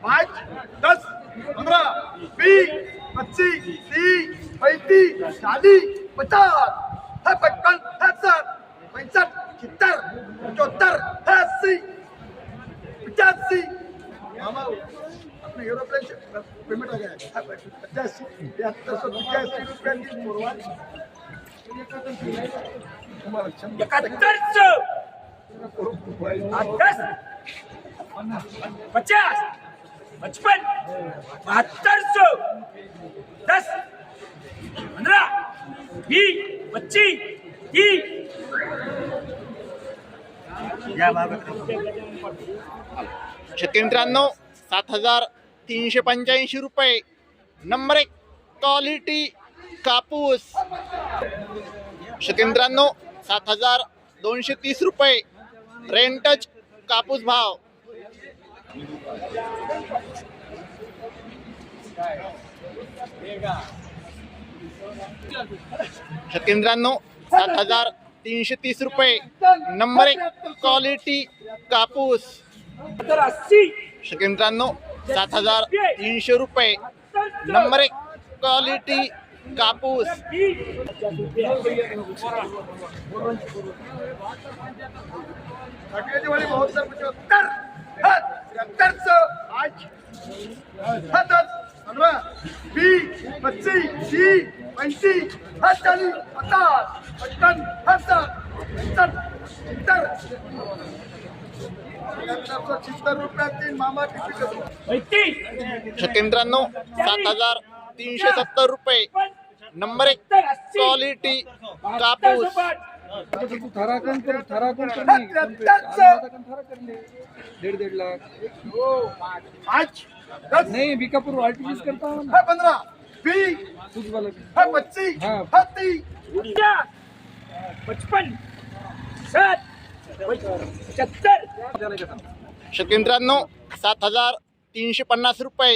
पाँच 10 15 20 25 30 35 40 50 55 60 65 70 75 80 85 मामा अपने एरोप्लेन से पेमेंट आ गया है 85 7385 रुपये की पुरवा 50 55 7200 10 15 20 25 30 शेतकरी मित्रांनो 7385 रुपये. नंबर 1 क्वालिटी कापूस. शेतकरी मित्रांनो 7230 रुपये रेंटच कापूस भाव. शेतकरी मित्रांनो 7330 रुपये. नंबर 1 क्वालिटी कापूस. शेतकरी मित्रांनो 7300 रुपये. नंबर 1 क्वालिटी कापूस. बहुत सर 75 7300 आज 10 15 20 25 30 35 40 50 55 60 70 70 रुपयातील मामा तिकीट. शेतकरी मित्रांनो 7370 रुपये. नंबर 1 क्वालिटी कापूस. डेढ़ लाख आज 10 नहीं बीकापुर आरटीजीएस करता हूँ 15 20 कुछ वाला 25 हाँ। 30 55 60 75 शेतकरी मित्रांनो 7350 रुपये.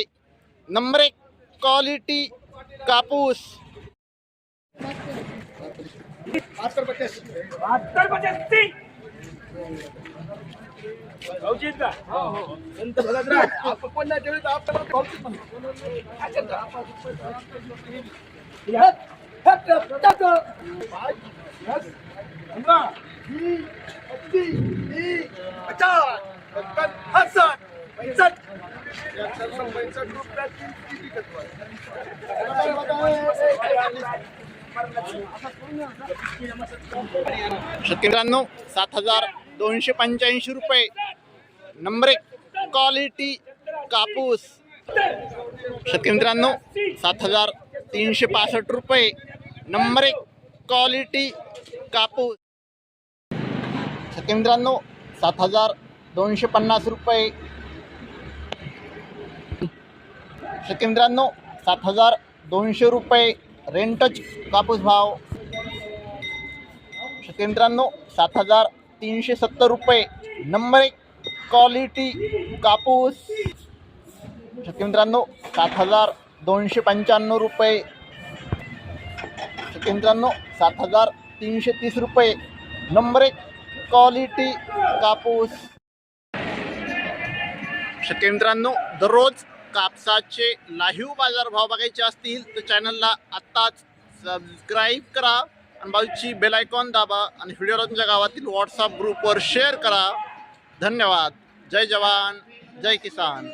नंबर 1 क्वालिटी कापूस. 75 भाऊजीत का संत भगतराज आपण नाही ठेवली तर आपल्याला पावतीच म्हणतो. शेतकरी मित्रांनो 7285 रुपये. नंबर 1 क्वालिटी कापूस. शेतकरी मित्रांनो 7365 रुपये. नंबर 1 क्वालिटी कापूस. शेतकरी मित्रांनो 7250 रुपये. शेतकरी मित्रांनो 7200 रुपये रेंटच कापूस भाव. शेतकरी मित्रांनो 7370 रुपये. नंबर 1 क्वालिटी कापूस. शेतकरी मित्रांनो 7295 रुपये. शेतकरी मित्रांनो 7330 रुपये. नंबर 1 क्वालिटी कापूस. शेतकरी मित्रांनो दररोज कापसाचे लाईव्ह बाजारभाव बघायचे असतील तर चॅनलला आत्ताच सबस्क्राईब करा आणि बाजूची बेल आयकॉन दाबा आणि व्हिडिओला तुमच्या गावातील व्हॉट्सअप ग्रुपवर शेअर करा. धन्यवाद. जय जवान जय किसान.